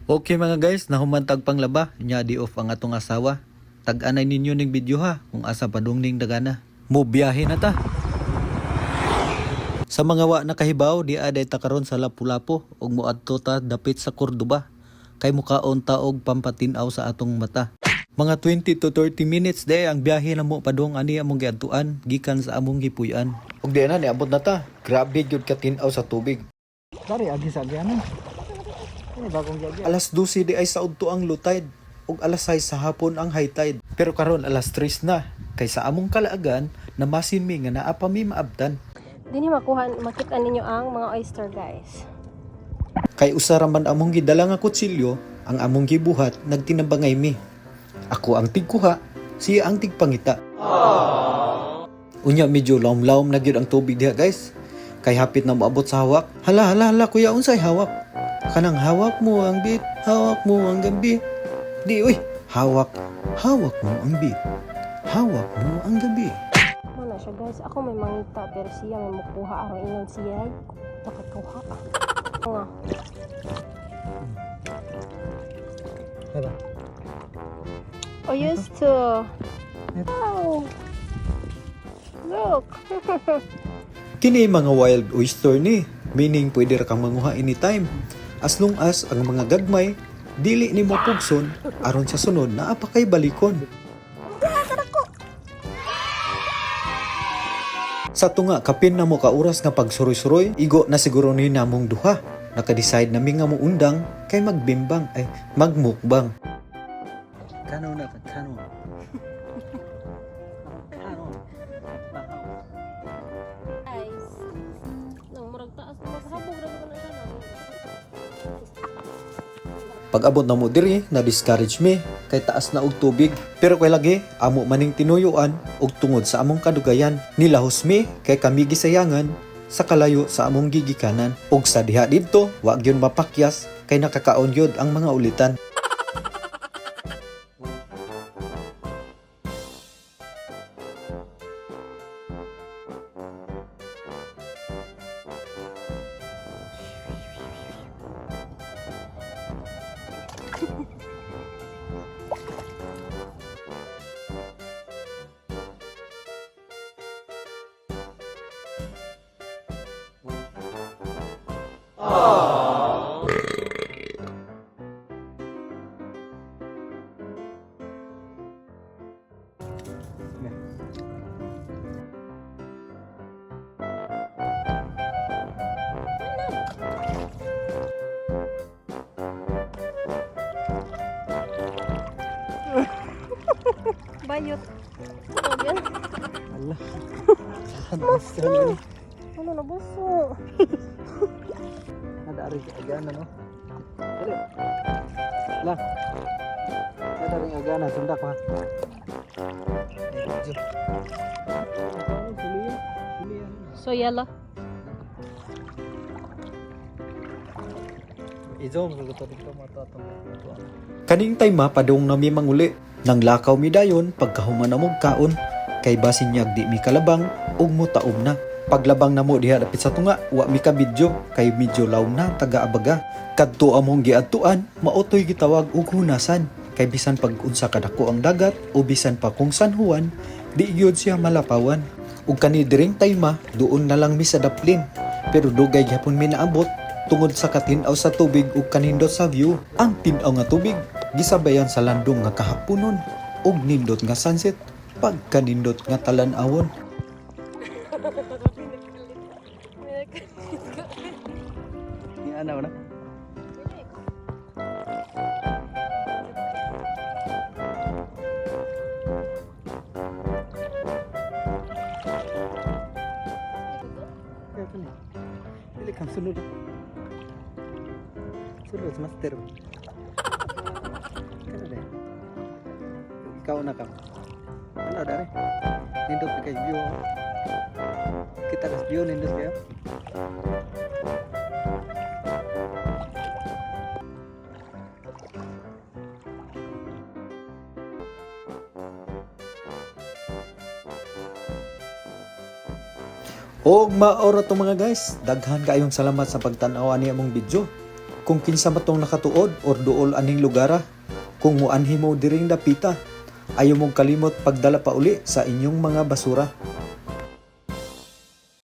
Okay mga guys, nahumantag panglaba, nya di off ang atong asawa. Tag-anay ninyo ning video ha, kung asa padung ning dagana. Mo biyahe na ta. Sa mga wa nakahibaw, di aday ta karon sa Lapu-Lapu ug moadto ta dapit sa Cordoba. Kay mukaon ta og pampatin-aw sa atong mata. Mga 20 to 30 minutes day ang biyahe na mo padung ani among giadtuan gikan sa among gipuy-an. Ug di na niabot na ta. Grabe gyud ka tin-aw sa tubig. Dari agi sa agyanan. Ini bagong gagya. Alas 12 di ay sa udto ang low tide ug alas 6 sa hapon ang high tide. Pero karon alas 3 na kay sa among kalaagan namasin mi nga naa pa mi maabtan. Dini makita ninyo ang mga oyster, guys. Kay usa ra man among gidala nga kutsilyo, ang among gibuhat nagtinabangay mi. Ako ang tigkuha, siya ang tigpangita. Unya medyo lawom-lawom na gyud ang tubig diha, guys. Kay hapit na moabot sa hawak. Hala kuya unsay hawak? Kanang hawak mo ang bit, hawak mo ang gabi. Di uy, hawak mo ang bit, hawak mo ang gabi. Ano siya, guys? Ako may mangita pero siya may mukuha ang ingon siya. Nakatuha. Nga. Diba? I used to. Oh. Look. Kini mga wild oyster ni, meaning pwede ra kang manguha anytime. As long as ang mga gagmay dili nimo pugson aron sa sunod naa pa kay balikon. Sa tunga kapin na mo ka oras nga pagsuroy-suroy, igo na siguro ni namong duha. Naka-decide na mi nga mo undang kay magbimbang ay magmukbang. Kano na kano. Guys. Nang murag taas ko sa habog ra ko na sana. Pag abot na mo diri, na-discourage mi kay taas na og tubig. Pero kay lagi, amo maning tinuyuan og tungod sa among kadugayan. Nilahos mi kay kami gisayangan sa kalayo sa among gigikanan. Og sa diha didto, wa gyud mapakyas kay nakakaon gyud ang mga ulitan. Bayot. Ano yan? Allah. Buso. Ano na buso? Ada ari sa agyanan no. Dali. Lah. Ada ring agyanan sundak ha. So yellow. Izo mo gusto dito mata atong. Kaning time padung na mi manguli. Nang lakaw mi dayon pagkahuman among kaon kay basin niya di mi kalabang ug mutaom na. Paglabang na mo diha dapit sa tunga, wa mi ka video kay medyo lawom na taga-abaga. Kadto among giadtuan, maotoy gitawag og hunasan. Kay bisan pag unsa kadako ang dagat o bisan pa kung sanhuan, di gyud siya malapawan. Ug kani diring tayma, duon na lang mi sa daplin. Pero dugay gyapon mi naabot tungod sa katinaw sa tubig ug kanindot sa view. Ang tin-aw nga tubig gisabayan sa landong nga kahaponon ug nindot nga sunset pagkanindot nga talan-awon. Ni ana na. Dili kam sunod. Sunod master. Kana deh. Ikaw na kam. Ano dari? Nindot kay view. Kita kas view nindot ya. O maora to mga guys, daghan kaayong salamat sa pagtan-aw ani among video. kung kinsa matong nakatuod or duol aning lugara. Kung muanhi mo diring dapita, ayaw mong kalimot pagdala pa uli sa inyong mga basura.